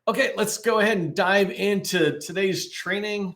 Okay, let's go ahead and dive into today's training.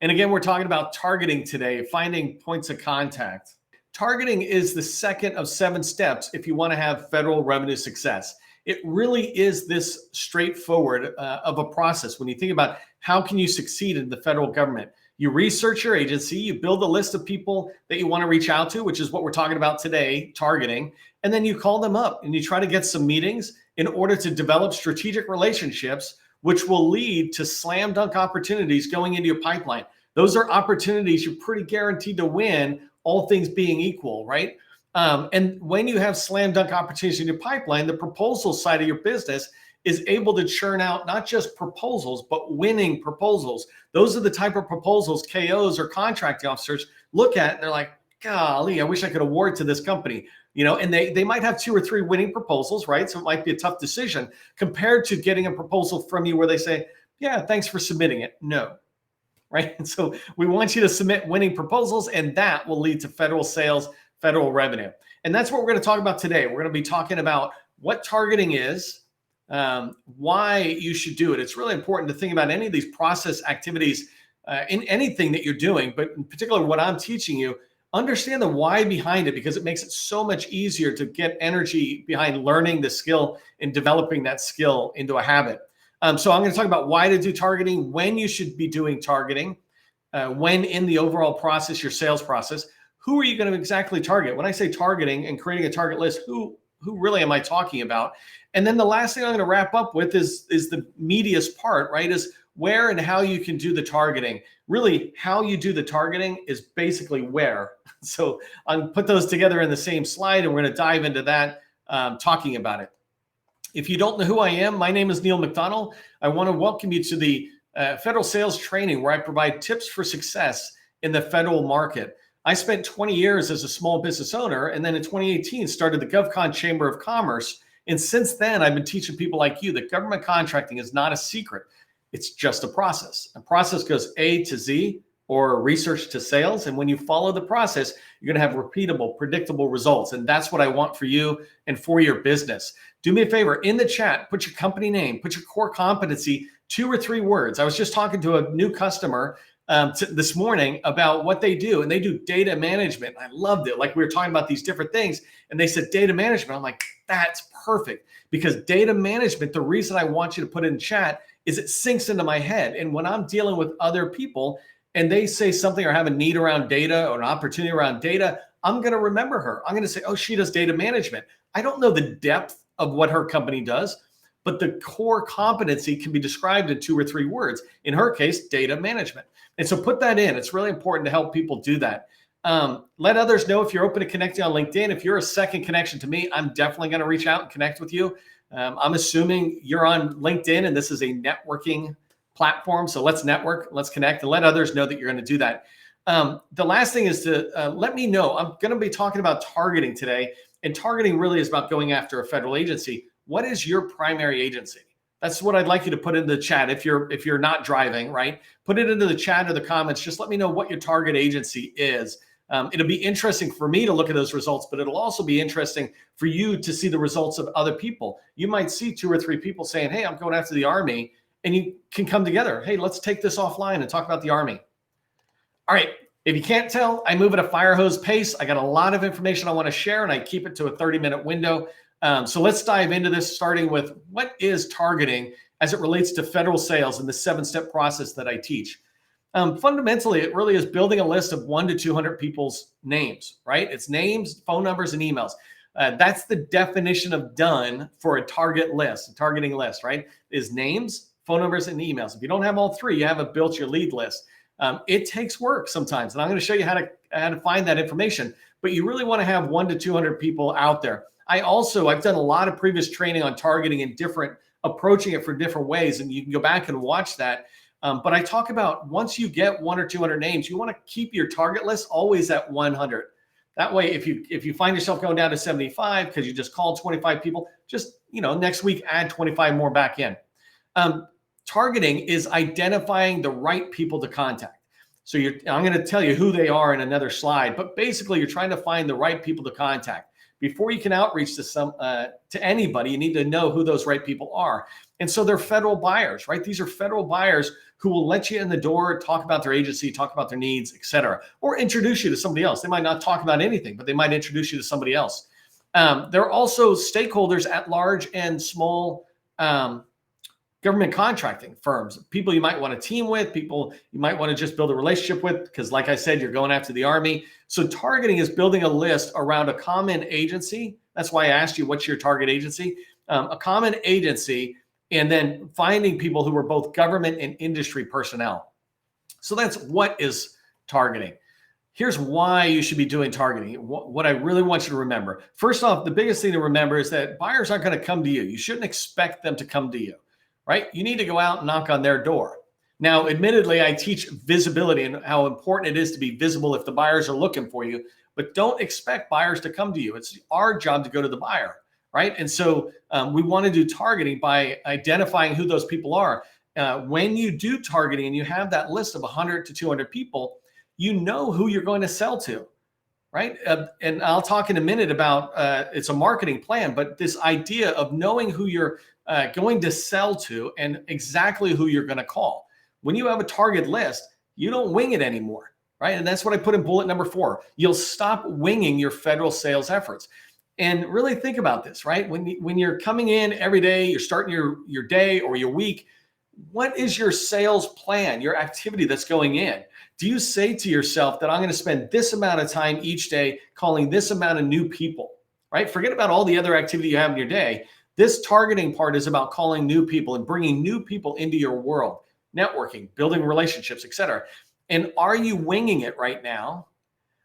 And again, we're talking about targeting today, finding points of contact. Targeting is the second of 7 steps if you want to have federal revenue success. It really is this straightforward of a process. When you think about how can you succeed in the federal government, you research your agency, you build a list of people that you want to reach out to, which is what we're talking about today, targeting, and then you call them up and you try to get some meetings in order to develop strategic relationships, which will lead to slam dunk opportunities going into your pipeline. Those are opportunities you're pretty guaranteed to win, all things being equal, right? And when you have slam dunk opportunities in your pipeline, the proposal side of your business is able to churn out not just proposals, but winning proposals. Those are the type of proposals KOs or contracting officers look at and they're like, golly, I wish I could award to this company. And they might have 2 or 3 winning proposals, right? So it might be a tough decision compared to getting a proposal from you where they say, yeah, thanks for submitting it. No, right? And so we want you to submit winning proposals, and that will lead to federal sales, federal revenue. And that's what we're going to talk about today. We're going to be talking about what targeting is, why you should do it. It's really important to think about any of these process activities in anything that you're doing, but in particular, what I'm teaching you, understand the why behind it, because it makes it so much easier to get energy behind learning the skill and developing that skill into a habit. So I'm going to talk about why to do targeting, when you should be doing targeting, when in the overall process, your sales process, who are you going to exactly target? When I say targeting and creating a target list, who really am I talking about? And then the last thing I'm going to wrap up with is the meatiest part, right? Is where and how you can do the targeting. Really, how you do the targeting is basically where. So I'll put those together in the same slide, and we're going to dive into that, talking about it. If you don't know who I am, my name is Neil McDonald. I want to welcome you to the federal sales training, where I provide tips for success in the federal market. I spent 20 years as a small business owner, and then in 2018 started the GovCon Chamber of Commerce. And since then, I've been teaching people like you that government contracting is not a secret. It's just a process. A process goes A to Z, or research to sales. And when you follow the process, you're going to have repeatable, predictable results. And that's what I want for you and for your business. Do me a favor, in the chat, put your company name, put your core competency, 2 or 3 words. I was just talking to a new customer this morning about what they do, and they do data management. I loved it. Like, we were talking about these different things, and they said data management. I'm like, that's perfect, because data management, the reason I want you to put it in chat is it sinks into my head. And when I'm dealing with other people and they say something or have a need around data or an opportunity around data, I'm going to remember her. I'm going to say, oh, she does data management. I don't know the depth of what her company does, but the core competency can be described in 2 or 3 words. In her case, data management. And so put that in. It's really important to help people do that. Let others know if you're open to connecting on LinkedIn. If you're a second connection to me, I'm definitely going to reach out and connect with you. I'm assuming you're on LinkedIn and this is a networking platform. So let's network, let's connect, and let others know that you're going to do that. The last thing is to let me know. I'm going to be talking about targeting today, and targeting really is about going after a federal agency. What is your primary agency? That's what I'd like you to put in the chat. If you're not driving, right? Put it into the chat or the comments. Just let me know what your target agency is. It'll be interesting for me to look at those results, but it'll also be interesting for you to see the results of other people. You might see 2 or 3 people saying, hey, I'm going after the Army, and you can come together. Hey, let's take this offline and talk about the Army. All right. If you can't tell, I move at a fire hose pace. I got a lot of information I want to share, and I keep it to a 30-minute window. So let's dive into this, starting with what is targeting as it relates to federal sales and the 7-step process that I teach. Fundamentally, it really is building a list of 1 to 200 people's names, right? It's names, phone numbers, and emails. That's the definition of done for a target list, a targeting list, right? Is names, phone numbers, and emails. If you don't have all 3, you haven't built your lead list. It takes work sometimes, and I'm going to show you how to find that information. But you really want to have 1 to 200 people out there. I've done a lot of previous training on targeting and approaching it for different ways, and you can go back and watch that. But I talk about once you get 1 or 200 names, you want to keep your target list always at 100. That way, if you find yourself going down to 75 because you just called 25 people, just next week add 25 more back in. Targeting is identifying the right people to contact. So I'm going to tell you who they are in another slide, but basically you're trying to find the right people to contact. Before you can outreach to anybody, you need to know who those right people are. And so they're federal buyers, right? These are federal buyers who will let you in the door, talk about their agency, talk about their needs, et cetera, or introduce you to somebody else. They might not talk about anything, but they might introduce you to somebody else. There are also stakeholders at large and small government contracting firms, people you might want to team with, people you might want to just build a relationship with, because like I said, you're going after the Army. So targeting is building a list around a common agency. That's why I asked you, what's your target agency? A common agency, and then finding people who are both government and industry personnel. So that's what is targeting. Here's why you should be doing targeting. What I really want you to remember. First off, the biggest thing to remember is that buyers aren't going to come to you. You shouldn't expect them to come to you, right? You need to go out and knock on their door. Now, admittedly, I teach visibility and how important it is to be visible if the buyers are looking for you, but don't expect buyers to come to you. It's our job to go to the buyer, right? And so we want to do targeting by identifying who those people are. When you do targeting and you have that list of 100 to 200 people, you know who you're going to sell to, right? And I'll talk in a minute about it's a marketing plan, but this idea of knowing who you're going to sell to and exactly who you're going to call. When you have a target list, you don't wing it anymore, right? And that's what I put in bullet number 4. You'll stop winging your federal sales efforts. And really think about this, right? When you're coming in every day, you're starting your day or your week, what is your sales plan, your activity that's going in? Do you say to yourself that I'm going to spend this amount of time each day calling this amount of new people, right? Forget about all the other activity you have in your day. This targeting part is about calling new people and bringing new people into your world, networking, building relationships, et cetera. And are you winging it right now?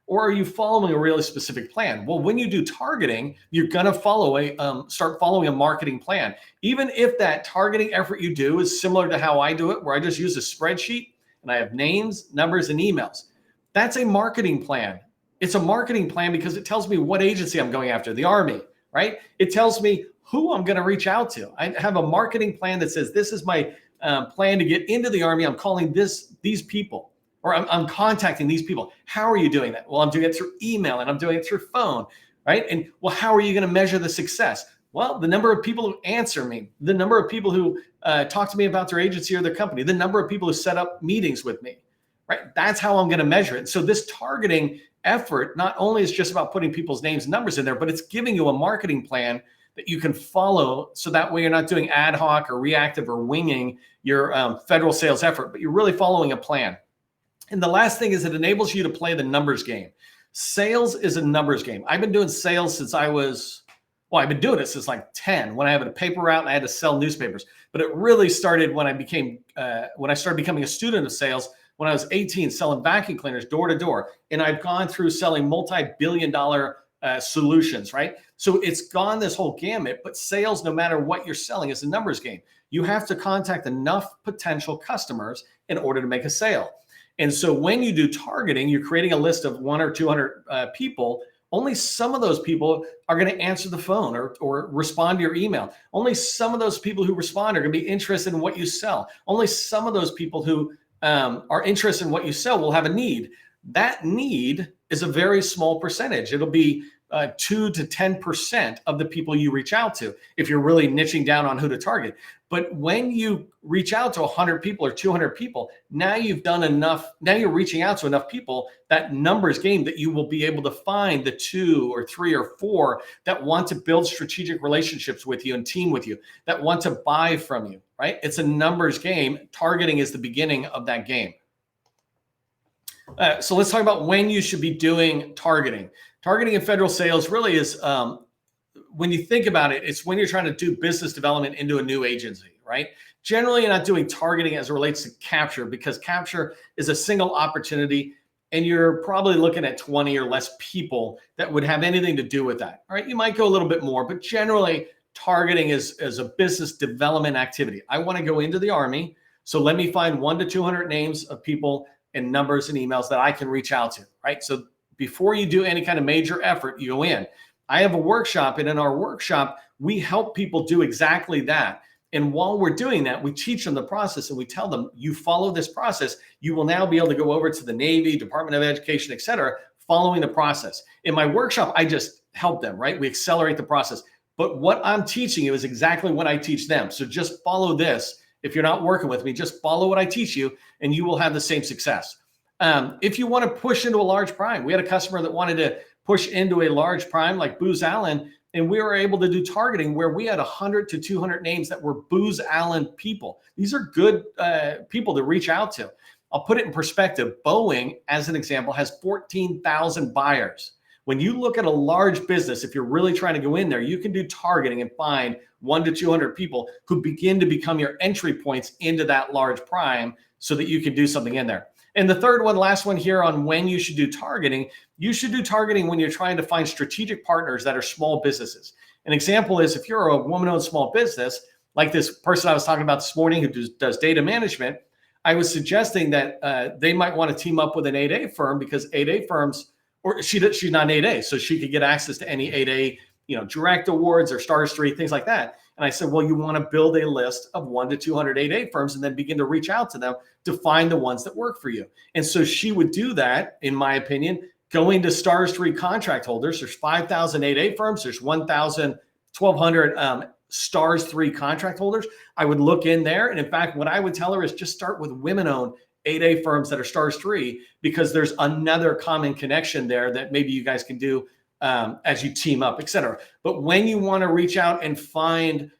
Or are you following a really specific plan? Well, when you do targeting, you're going to start following a marketing plan. Even if that targeting effort you do is similar to how I do it, where I just use a spreadsheet and I have names, numbers, and emails. That's a marketing plan. It's a marketing plan because it tells me what agency I'm going after, the Army, right? It tells me who I'm going to reach out to. I have a marketing plan that says, this is my plan to get into the Army. I'm calling these people. Or I'm contacting these people. How are you doing that? Well, I'm doing it through email and I'm doing it through phone, right? And well, how are you going to measure the success? Well, the number of people who answer me, the number of people who talk to me about their agency or their company, the number of people who set up meetings with me, right? That's how I'm going to measure it. So this targeting effort not only is just about putting people's names and numbers in there, but it's giving you a marketing plan that you can follow. So that way you're not doing ad hoc or reactive or winging your federal sales effort, but you're really following a plan. And the last thing is it enables you to play the numbers game. Sales is a numbers game. I've been doing sales since I've been doing it since like 10 when I had a paper route and I had to sell newspapers. But it really started when I started becoming a student of sales when I was 18, selling vacuum cleaners door to door. And I've gone through selling multi-billion-dollar solutions, right? So it's gone this whole gamut, but sales, no matter what you're selling, is a numbers game. You have to contact enough potential customers in order to make a sale. And so when you do targeting, you're creating a list of 100 or 200 people. Only some of those people are going to answer the phone or respond to your email. Only some of those people who respond are going to be interested in what you sell. Only some of those people who are interested in what you sell will have a need. That need is a very small percentage. It'll be 2 to 10% of the people you reach out to if you're really niching down on who to target. But when you reach out to 100 people or 200 people, now you've done enough. Now you're reaching out to enough people, that numbers game, that you will be able to find the 2 or 3 or 4 that want to build strategic relationships with you and team with you, that want to buy from you, right? It's a numbers game. Targeting is the beginning of that game. So let's talk about when you should be doing targeting. Targeting in federal sales really is, when you think about it, it's when you're trying to do business development into a new agency, right? Generally, you're not doing targeting as it relates to capture, because capture is a single opportunity and you're probably looking at 20 or less people that would have anything to do with that. All right, you might go a little bit more, but generally targeting is a business development activity. I want to go into the Army, so let me find 100 to 200 names of people and numbers and emails that I can reach out to, right? So before you do any kind of major effort, you go in. I have a workshop, and in our workshop, we help people do exactly that. And while we're doing that, we teach them the process and we tell them, you follow this process, you will now be able to go over to the Navy, Department of Education, et cetera, following the process. In my workshop, I just help them, right? We accelerate the process. But what I'm teaching you is exactly what I teach them. So just follow this. If you're not working with me, just follow what I teach you and you will have the same success. If you want to push into a large prime, we had a customer that wanted to push into a large prime like Booz Allen, and we were able to do targeting where we had 100 to 200 names that were Booz Allen people. These are good people to reach out to. I'll put it in perspective. Boeing, as an example, has 14,000 buyers. When you look at a large business, if you're really trying to go in there, you can do targeting and find 1 to 200 people who begin to become your entry points into that large prime so that you can do something in there. And the third one, last one here on when you should do targeting, you should do targeting when you're trying to find strategic partners that are small businesses. An example is if you're a woman-owned small business, like this person I was talking about this morning who does data management, I was suggesting that they might want to team up with an 8A firm because 8A firms, or she's not an 8A, so she could get access to any 8A, direct awards or stars 3, things like that. And I said, well, you want to build a list of 1 to 200 8A firms and then begin to reach out to them to find the ones that work for you. And so she would do that, in my opinion, going to stars 3 contract holders. There's 5,000 8A firms. There's 1,200 stars 3 contract holders. I would look in there. And in fact, what I would tell her is just start with women-owned 8A firms that are stars 3, because there's another common connection there that maybe you guys can do as you team up, et cetera. But when you want to reach out and find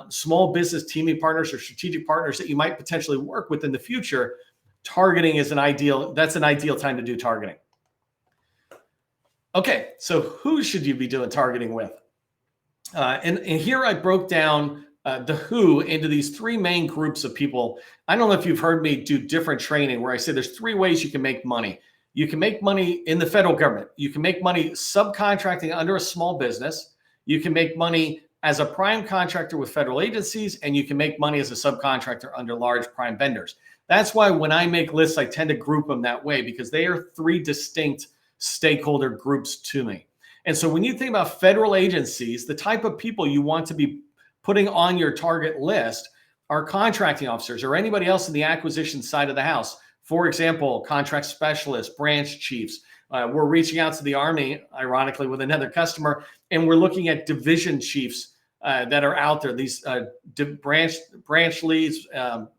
small business teaming partners or strategic partners that you might potentially work with in the future, targeting is that's an ideal time to do targeting. Okay, so who should you be doing targeting with? And here I broke down the who into these 3 main groups of people. I don't know if you've heard me do different training where I say there's 3 ways you can make money. You can make money in the federal government. You can make money subcontracting under a small business. You can make money as a prime contractor with federal agencies, and you can make money as a subcontractor under large prime vendors. That's why when I make lists, I tend to group them that way because they are 3 distinct stakeholder groups to me. And so when you think about federal agencies, the type of people you want to be putting on your target list are contracting officers or anybody else in the acquisition side of the house. For example, contract specialists, branch chiefs. We're reaching out to the Army, ironically, with another customer, and we're looking at division chiefs that are out there. These branch leads,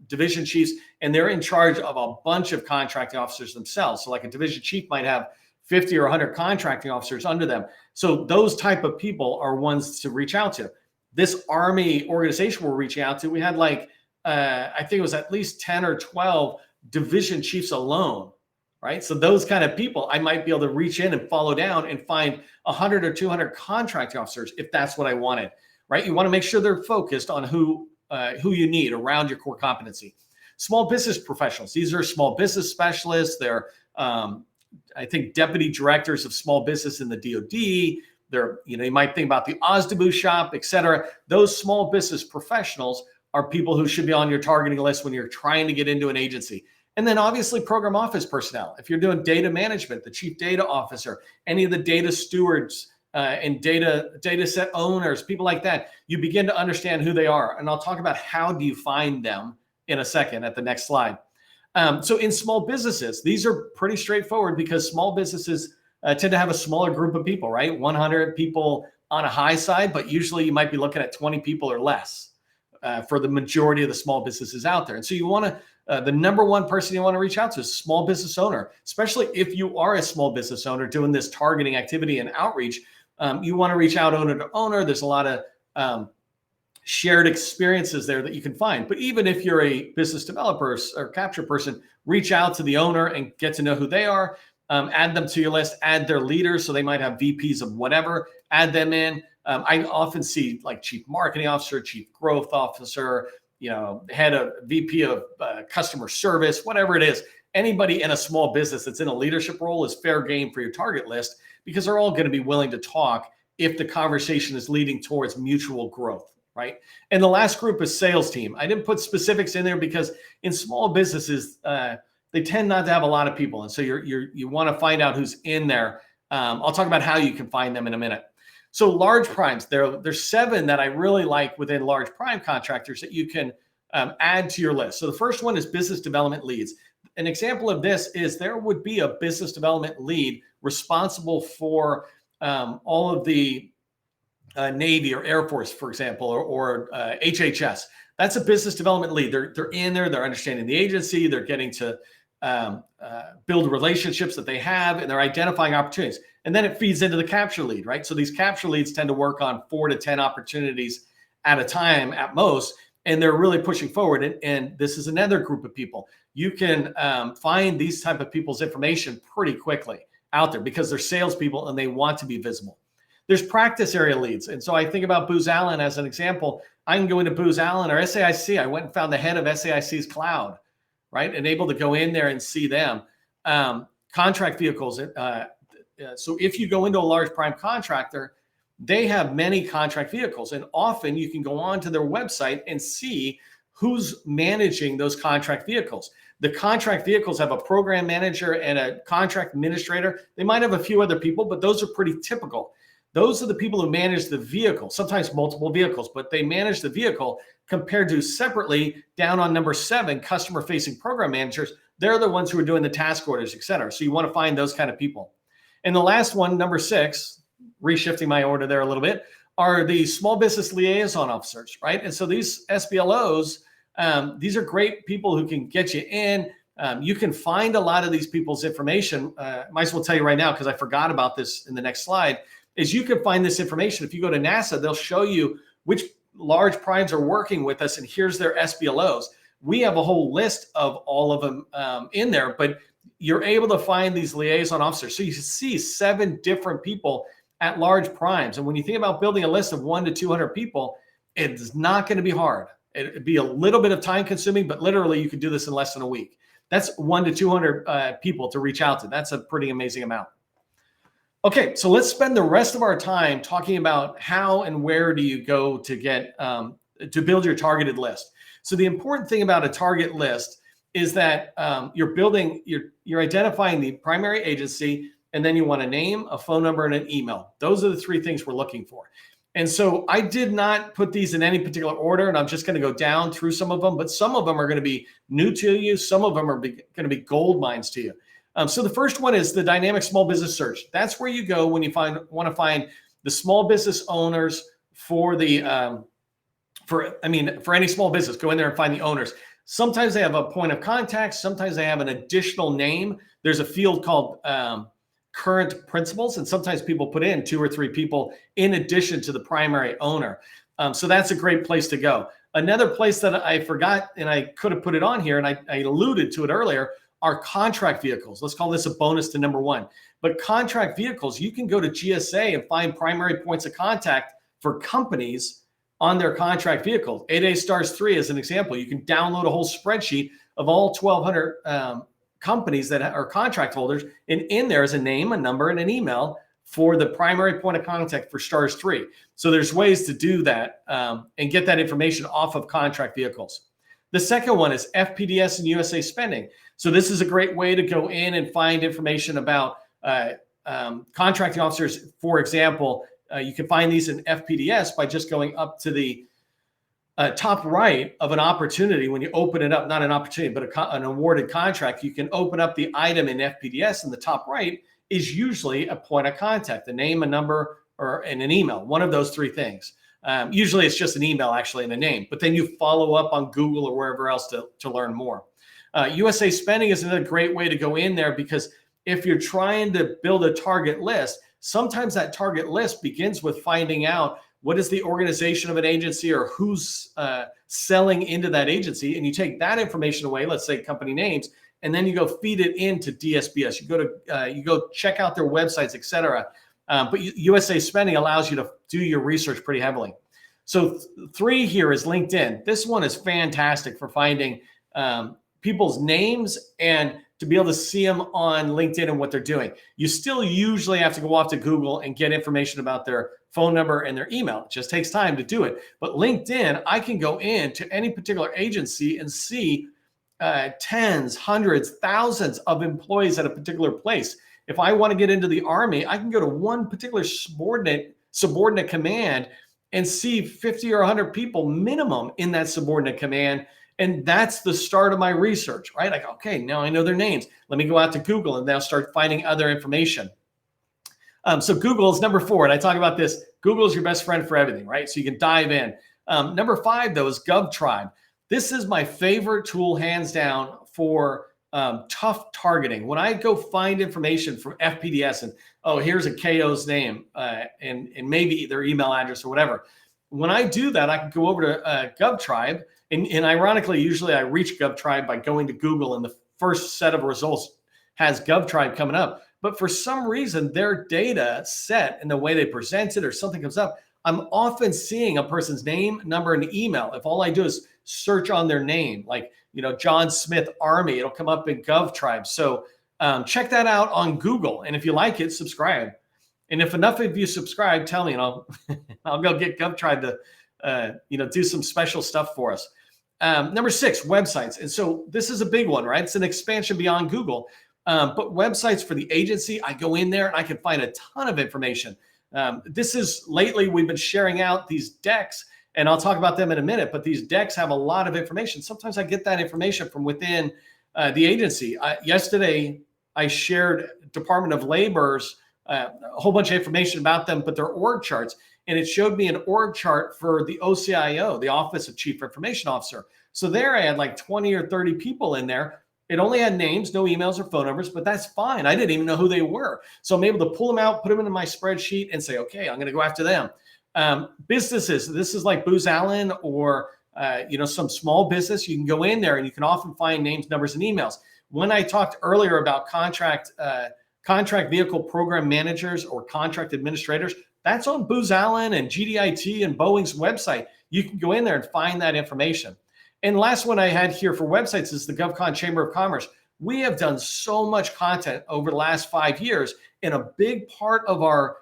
division chiefs, and they're in charge of a bunch of contracting officers themselves. So like a division chief might have 50 or 100 contracting officers under them. So those type of people are ones to reach out to. This Army organization we're reaching out to, we had I think it was at least 10 or 12 division chiefs alone, right? So those kind of people, I might be able to reach in and follow down and find 100 or 200 contracting officers if that's what I wanted, right? You want to make sure they're focused on who you need around your core competency. Small business professionals. These are small business specialists. They're, I think, deputy directors of small business in the DoD. They're, you might think about the Osdeboo shop, et cetera. Those small business professionals are people who should be on your targeting list when you're trying to get into an agency. And then obviously program office personnel. If you're doing data management, the chief data officer, any of the data stewards and data set owners, people like that, you begin to understand who they are. And I'll talk about how do you find them in a second at the next slide. So in small businesses, these are pretty straightforward because small businesses tend to have a smaller group of people, right? 100 people on a high side, but usually you might be looking at 20 people or less for the majority of the small businesses out there. And so you want to, the number one person you want to reach out to is a small business owner, especially if you are a small business owner doing this targeting activity and outreach. You want to reach out owner to owner. There's a lot of shared experiences there that you can find. But even if you're a business developer or capture person, reach out to the owner and get to know who they are. Add them to your list, add their leaders. So they might have VPs of whatever, add them in. I often see like chief marketing officer, chief growth officer, head of VP of customer service, whatever it is. Anybody in a small business that's in a leadership role is fair game for your target list because they're all going to be willing to talk if the conversation is leading towards mutual growth, right? And the last group is sales team. I didn't put specifics in there because in small businesses, they tend not to have a lot of people. And so you want to find out who's in there. I'll talk about how you can find them in a minute. So large primes, there's 7 that I really like within large prime contractors that you can add to your list. So the first one is business development leads. an example of this is there would be a business development lead responsible for all of the Navy or Air Force, for example, or HHS. That's a business development lead. They're in there, they're understanding the agency, they're getting to build relationships that they have, and they're identifying opportunities. And then it feeds into the capture lead, right? So these capture leads tend to work on 4 to 10 opportunities at a time at most, and they're really pushing forward. And this is another group of people. You can find these type of people's information pretty quickly out there because they're salespeople and they want to be visible. There's practice area leads. And so I think about Booz Allen as an example. I can go into Booz Allen or SAIC. I went and found the head of SAIC's cloud, right? And able to go in there and see them. Contract vehicles. So if you go into a large prime contractor, they have many contract vehicles. And often you can go onto their website and see who's managing those contract vehicles. The contract vehicles have a program manager and a contract administrator. They might have a few other people, but those are pretty typical. Those are the people who manage the vehicle, sometimes multiple vehicles, but they manage the vehicle compared to separately down on number 7, customer-facing program managers. They're the ones who are doing the task orders, et cetera. So you want to find those kind of people. And the last one, number 6, reshifting my order there a little bit, are the small business liaison officers, right? And so these SBLOs, these are great people who can get you in. You can find a lot of these people's information. Might as well tell you right now, because I forgot about this in the next slide, is you can find this information. If you go to NASA, they'll show you which large primes are working with us, and here's their SBLOs. We have a whole list of all of them in there, but you're able to find these liaison officers. So you see 7 different people at large primes. And when you think about building a list of 1 to 200 people, it's not going to be hard. It'd be a little bit of time consuming, but literally you could do this in less than a week. That's 1 to 200 people to reach out to. That's a pretty amazing amount. Okay, so let's spend the rest of our time talking about how and where do you go to get to build your targeted list. So the important thing about a target list is that you're identifying the primary agency, and then you want a name, a phone number, and an email. Those are the 3 things we're looking for. And so I did not put these in any particular order, and I'm just going to go down through some of them, but some of them are going to be new to you. Some of them are going to be gold mines to you. So the first one is the dynamic small business search. That's where you go when you want to find the small business owners for the for any small business. Go in there and find the owners. Sometimes they have a point of contact. Sometimes they have an additional name. There's a field called current principals, and sometimes people put in 2 or 3 people in addition to the primary owner. So that's a great place to go. Another place that I forgot, and I could have put it on here, and I alluded to it earlier, are contract vehicles. Let's call this a bonus to number 1. But contract vehicles, you can go to GSA and find primary points of contact for companies on their contract vehicles. 8A Stars 3 as an example. You can download a whole spreadsheet of all 1,200 companies that are contract holders, and in there is a name, a number, and an email for the primary point of contact for Stars 3. So there's ways to do that and get that information off of contract vehicles. The second one is FPDS and USA Spending. So this is a great way to go in and find information about contracting officers. For example, you can find these in FPDS by just going up to the top right of an opportunity. When you open it up, not an opportunity, but an awarded contract, you can open up the item in FPDS, and the top right is usually a point of contact, a name, a number, and an email, one of those 3 things. Usually it's just an email actually and a name, but then you follow up on Google or wherever else to learn more. USA Spending is another great way to go in there, because if you're trying to build a target list, sometimes that target list begins with finding out what is the organization of an agency or who's selling into that agency. And you take that information away, let's say company names, and then you go feed it into DSBS. You go check out their websites, et cetera. But USA Spending allows you to do your research pretty heavily. So 3 here is LinkedIn. This one is fantastic for finding people's names and to be able to see them on LinkedIn and what they're doing. You still usually have to go off to Google and get information about their phone number and their email. It just takes time to do it. But LinkedIn, I can go into any particular agency and see tens, hundreds, thousands of employees at a particular place. If I want to get into the Army, I can go to one particular subordinate command and see 50 or 100 people minimum in that subordinate command And that's the start of my research, right? Like, okay, now I know their names. Let me go out to Google and now start finding other information. So Google is number 4. And I talk about this. Google is your best friend for everything, right? So you can dive in. Number 5, though, is GovTribe. This is my favorite tool, hands down, for tough targeting. When I go find information from FPDS and, oh, here's a KO's name and maybe their email address or whatever. When I do that, I can go over to GovTribe. And ironically, usually I reach GovTribe by going to Google, and the first set of results has GovTribe coming up. But for some reason, their data set and the way they present it or something comes up, I'm often seeing a person's name, number, and email. If all I do is search on their name, like, John Smith Army, it'll come up in GovTribe. So check that out on Google. And if you like it, subscribe. And if enough of you subscribe, tell me, and I'll go get GovTribe to do some special stuff for us. Number 6, websites. And so this is a big one, right? It's an expansion beyond Google. But websites for the agency, I go in there and I can find a ton of information. Lately, we've been sharing out these decks, and I'll talk about them in a minute, but these decks have a lot of information. Sometimes I get that information from within the agency. Yesterday, I shared Department of Labor's a whole bunch of information about them, but their org charts. And it showed me an org chart for the OCIO, the Office of Chief Information Officer. So there I had like 20 or 30 people in there. It only had names, no emails or phone numbers, but that's fine. I didn't even know who they were. So I'm able to pull them out, put them into my spreadsheet and say, okay, I'm going to go after them. Businesses, this is like Booz Allen or some small business. You can go in there and you can often find names, numbers, and emails. When I talked earlier about contract vehicle program managers or contract administrators, that's on Booz Allen and GDIT and Boeing's website. You can go in there and find that information. And last one I had here for websites is the GovCon Chamber of Commerce. We have done so much content over the last 5 years, and a big part of our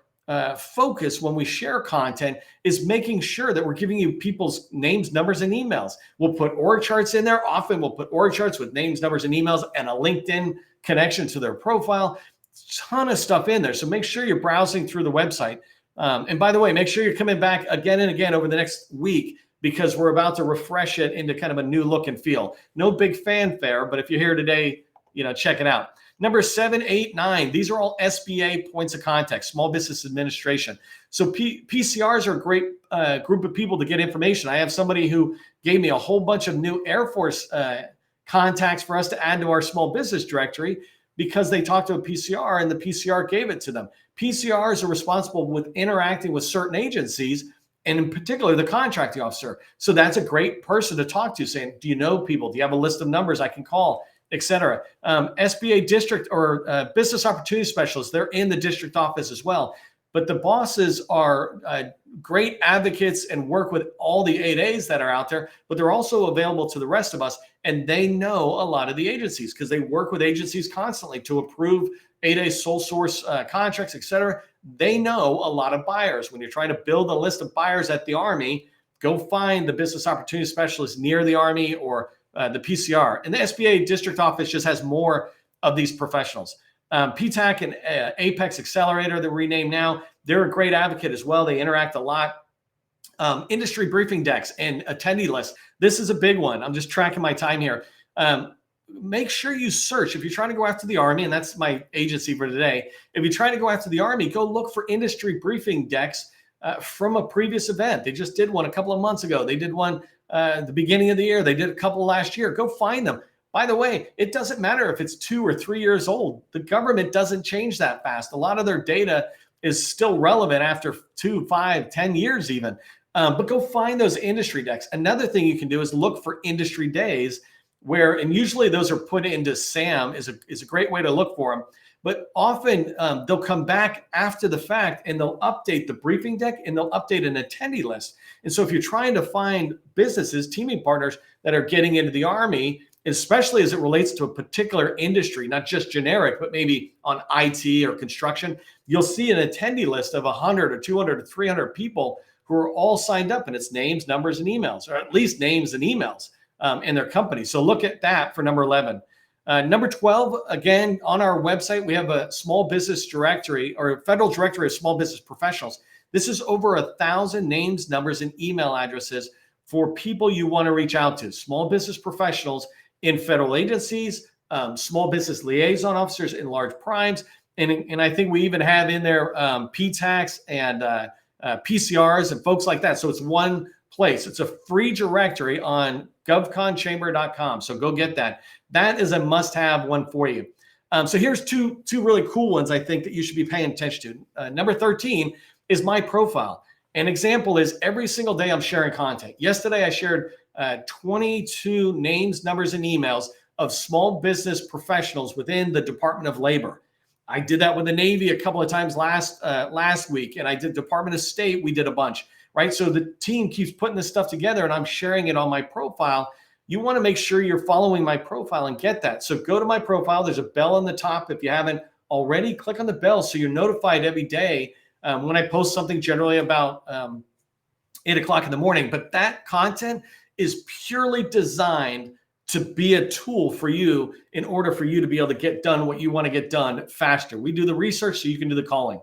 focus when we share content is making sure that we're giving you people's names, numbers, and emails. We'll put org charts in there. Often we'll put org charts with names, numbers, and emails and a LinkedIn connection to their profile. Ton of stuff in there. So make sure you're browsing through the website. And by the way, make sure you're coming back again and again over the next week, because we're about to refresh it into kind of a new look and feel. No big fanfare, but if you're here today, check it out. Number 7, 8, 9, these are all SBA points of contact, Small Business Administration. So PCRs are a great group of people to get information. I have somebody who gave me a whole bunch of new Air Force contacts for us to add to our small business directory because they talked to a PCR and the PCR gave it to them. PCRs are responsible with interacting with certain agencies, and in particular, the contracting officer. So that's a great person to talk to, saying, do you know people? Do you have a list of numbers I can call, et cetera? SBA district or business opportunity specialists, they're in the district office as well. But the bosses are great advocates and work with all the 8As that are out there, but they're also available to the rest of us. And they know a lot of the agencies because they work with agencies constantly to approve 8A sole source contracts, et cetera. They know a lot of buyers. When you're trying to build a list of buyers at the Army, go find the business opportunity specialist near the Army or the PCR. And the SBA district office just has more of these professionals. PTAC and Apex Accelerator, they're renamed now. They're a great advocate as well. They interact a lot. Industry briefing decks and attendee lists. This is a big one. I'm just tracking my time here. Make sure you search. If you're trying to go after the Army, and that's my agency for today, if you're trying to go after the Army, go look for industry briefing decks from a previous event. They just did one a couple of months ago. They did one at the beginning of the year. They did a couple last year. Go find them. By the way, it doesn't matter if it's 2 or 3 years old. The government doesn't change that fast. A lot of their data is still relevant after 2, 5, 10 years even. But go find those industry decks. Another thing you can do is look for industry days where, and usually those are put into SAM is a great way to look for them. But often they'll come back after the fact and they'll update the briefing deck and they'll update an attendee list. And so if you're trying to find businesses, teaming partners that are getting into the Army, especially as it relates to a particular industry, not just generic, but maybe on IT or construction, you'll see an attendee list of 100 or 200 or 300 people who are all signed up, and it's names, numbers, and emails, or at least names and emails in their company. So look at that for number 11. Number 12, again, on our website, we have a small business directory or a federal directory of small business professionals. This is over 1,000 names, numbers, and email addresses for people you want to reach out to, small business professionals in federal agencies, small business liaison officers in large primes. And I think we even have in there PTACs and PCRs and folks like that. So it's one place. It's a free directory on govconchamber.com. So go get that. That is a must-have one for you. So here's two really cool ones I think that you should be paying attention to. Number 13 is my profile. An example is every single day I'm sharing content. Yesterday I shared 22 names, numbers, and emails of small business professionals within the Department of Labor. I did that with the Navy a couple of times last week, and I did Department of State. We did a bunch, right? So the team keeps putting this stuff together, and I'm sharing it on my profile. You want to make sure you're following my profile and get that. So go to my profile. There's a bell on the top. If you haven't already, click on the bell so you're notified every day when I post something, generally about 8 o'clock in the morning. But that content is purely designed to be a tool for you in order for you to be able to get done what you want to get done faster. We do the research so you can do the calling.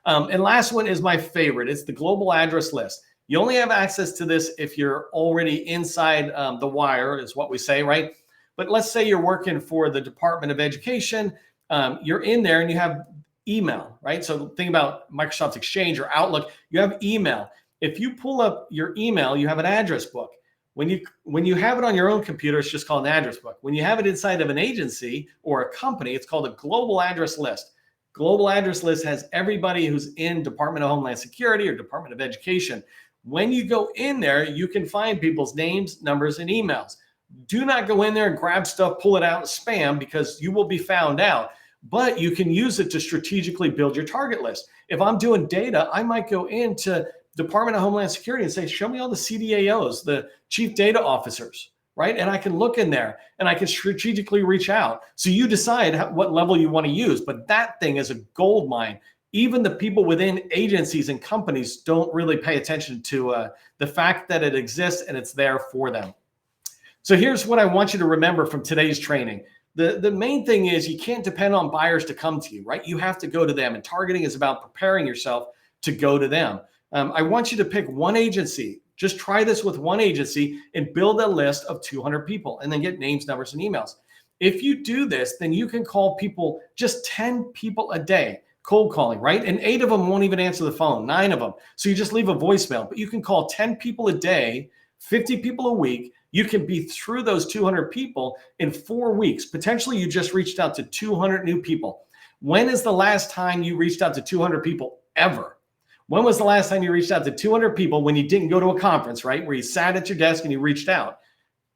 And last one is my favorite. It's the global address list. You only have access to this if you're already inside the wire, is what we say, right? But let's say you're working for the Department of Education. You're in there and you have email, right? So think about Microsoft Exchange or Outlook. You have email. If you pull up your email, you have an address book. When you have it on your own computer, it's just called an address book. When you have it inside of an agency or a company, it's called a global address list. Global address list has everybody who's in Department of Homeland Security or Department of Education. When you go in there, you can find people's names, numbers, and emails. Do not go in there and grab stuff, pull it out, and spam, because you will be found out. But you can use it to strategically build your target list. If I'm doing data, I might go into Department of Homeland Security and say, show me all the CDAOs, the chief data officers, right? And I can look in there and I can strategically reach out. So you decide what level you want to use, but that thing is a gold mine. Even the people within agencies and companies don't really pay attention to the fact that it exists and it's there for them. So here's what I want you to remember from today's training. The main thing is you can't depend on buyers to come to you, right? You have to go to them, and targeting is about preparing yourself to go to them. I want you to pick one agency. Just try this with one agency and build a list of 200 people and then get names, numbers, and emails. If you do this, then you can call people, just 10 people a day, cold calling, right? And 8 of them won't even answer the phone, 9 of them. So you just leave a voicemail, but you can call 10 people a day, 50 people a week. You can be through those 200 people in 4 weeks. Potentially you just reached out to 200 new people. When is the last time you reached out to 200 people ever? When was the last time you reached out to 200 people when you didn't go to a conference, right? Where you sat at your desk and you reached out.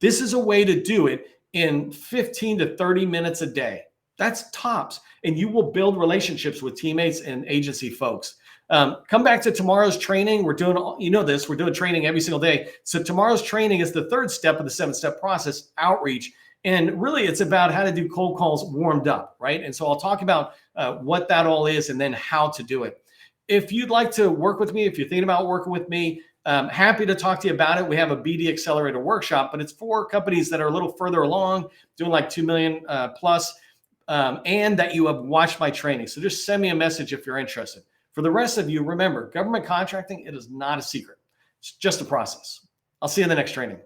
This is a way to do it in 15 to 30 minutes a day. That's tops. And you will build relationships with teammates and agency folks. Come back to tomorrow's training. We're doing, we're doing training every single day. So tomorrow's training is the 3rd step of the 7-step process, outreach. And really it's about how to do cold calls warmed up, right? And so I'll talk about what that all is and then how to do it. If you'd like to work with me, if you're thinking about working with me, happy to talk to you about it. We have a BD Accelerator workshop, but it's for companies that are a little further along, doing like 2 million plus, and that you have watched my training. So just send me a message if you're interested. For the rest of you, remember, government contracting, it is not a secret. It's just a process. I'll see you in the next training.